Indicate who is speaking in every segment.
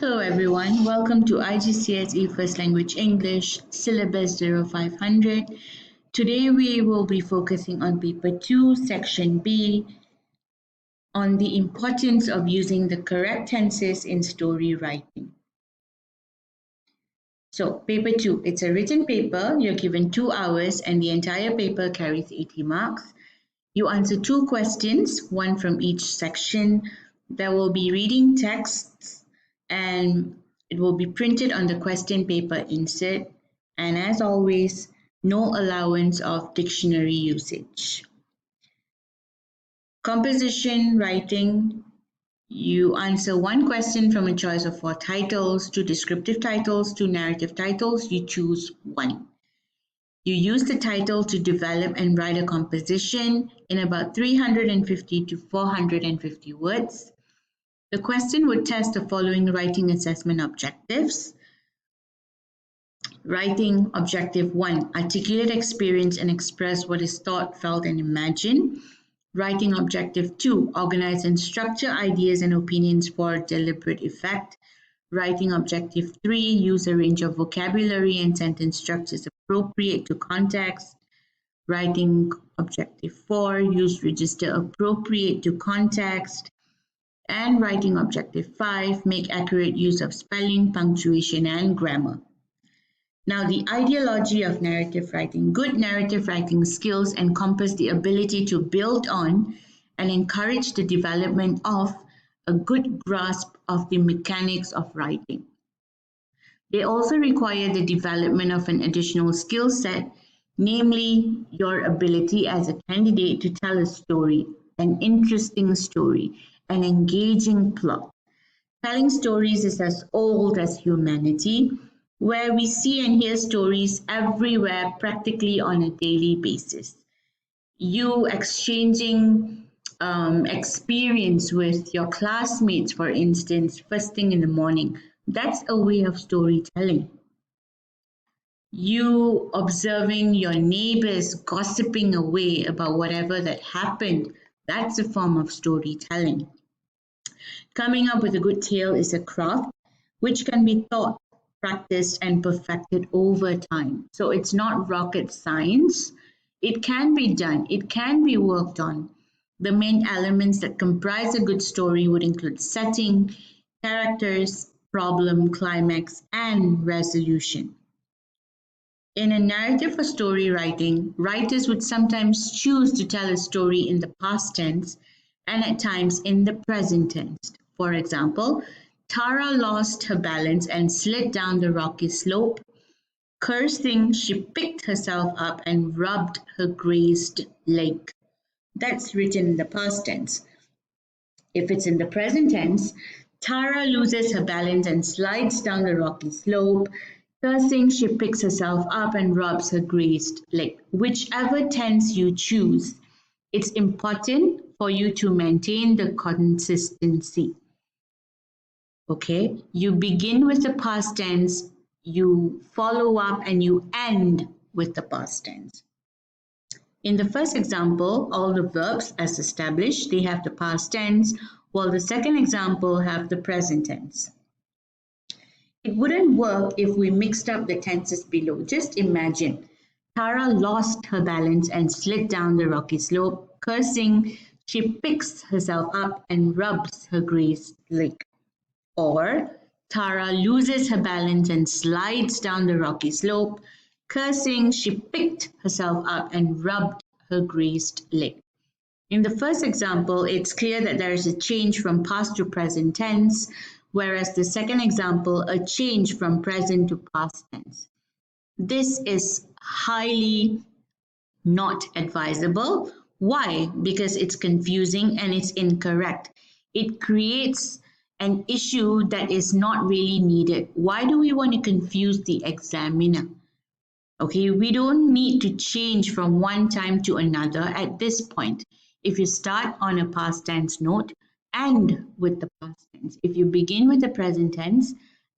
Speaker 1: Hello everyone, welcome to IGCSE First Language English, Syllabus 0500. Today we will be focusing on Paper 2, Section B, on the importance of using the correct tenses in story writing. So, Paper 2, it's a written paper, you're given 2 hours and the entire paper carries 80 marks. You answer 2 questions, one from each section. There will be reading texts and it will be printed on the question paper insert, and as always, no allowance of dictionary usage. Composition writing, you answer 1 question from a choice of 4 titles, 2 descriptive titles, 2 narrative titles, you choose 1. You use the title to develop and write a composition in about 350 to 450 words. The question would test the following writing assessment objectives. Writing objective 1, articulate, experience and express what is thought, felt and imagined. Writing objective 2, organize and structure ideas and opinions for deliberate effect. Writing objective 3, use a range of vocabulary and sentence structures appropriate to context. Writing objective 4, use register appropriate to context. And writing objective 5, make accurate use of spelling, punctuation, and grammar. Now, the ideology of narrative writing. Good narrative writing skills encompass the ability to build on and encourage the development of a good grasp of the mechanics of writing. They also require the development of an additional skill set, namely your ability as a candidate to tell a story, an interesting story, an engaging plot. Telling stories is as old as humanity, where we see and hear stories everywhere practically on a daily basis. You exchanging experience with your classmates, for instance, first thing in the morning, that's a way of storytelling. You observing your neighbors gossiping away about whatever that happened, that's a form of storytelling. Coming up with a good tale is a craft which can be taught, practiced, and perfected over time. So it's not rocket science. It can be done, it can be worked on. The main elements that comprise a good story would include setting, characters, problem, climax, and resolution. In a narrative or story writing, writers would sometimes choose to tell a story in the past tense and at times in the present tense. For example, Tara lost her balance and slid down the rocky slope. Cursing, she picked herself up and rubbed her grazed leg. That's written in the past tense. If it's in the present tense, Tara loses her balance and slides down the rocky slope. Cursing, she picks herself up and rubs her grazed leg. Whichever tense you choose, it's important for you to maintain the consistency. Okay, you begin with the past tense, you follow up and you end with the past tense. In the first example, all the verbs as established, they have the past tense, while the second example have the present tense. It wouldn't work if we mixed up the tenses below. Just imagine, Tara lost her balance and slid down the rocky slope. Cursing, she picks herself up and rubs her grazed leg. Or, Tara loses her balance and slides down the rocky slope. Cursing, she picked herself up and rubbed her grazed leg. In the first example, it's clear that there is a change from past to present tense, whereas the second example, a change from present to past tense. This is highly not advisable. Why? Because it's confusing and it's incorrect. It creates an issue that is not really needed. Why do we want to confuse the examiner? Okay, we don't need to change from one time to another at this point. If you start on a past tense note, end with the past tense. If you begin with the present tense,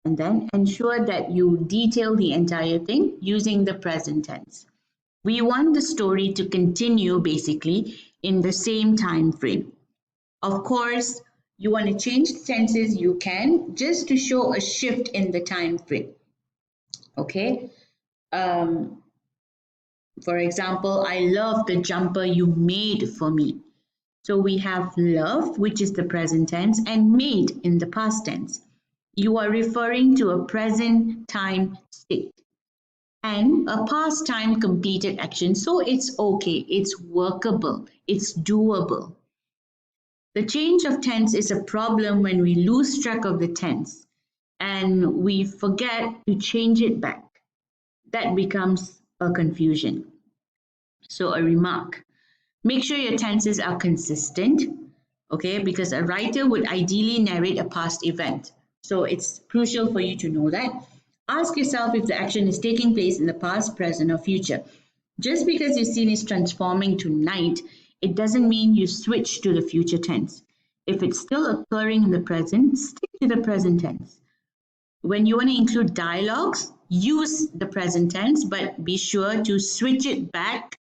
Speaker 1: and then ensure that you detail the entire thing using the present tense. We want the story to continue basically in the same time frame. Of course, You want to change the tenses, you can, just to show a shift in the time frame. Okay. Um, for example, I love the jumper you made for me. So we have love, which is the present tense, and made in the past tense. You are referring to a present time state and a past time completed action. So it's okay, it's workable, it's doable. The change of tense is a problem when we lose track of the tense and we forget to change it back. That becomes a confusion. So, a remark: make sure your tenses are consistent, okay, because a writer would ideally narrate a past event. So, it's crucial for you to know that. Ask yourself if the action is taking place in the past, present, or future. Just because your scene is transforming tonight, it doesn't mean you switch to the future tense. If it's still occurring in the present, stick to the present tense. When you want to include dialogues, use the present tense, but be sure to switch it back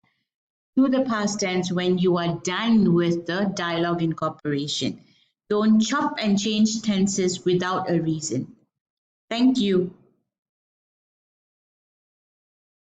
Speaker 1: to the past tense when you are done with the dialogue incorporation. Don't chop and change tenses without a reason. Thank you.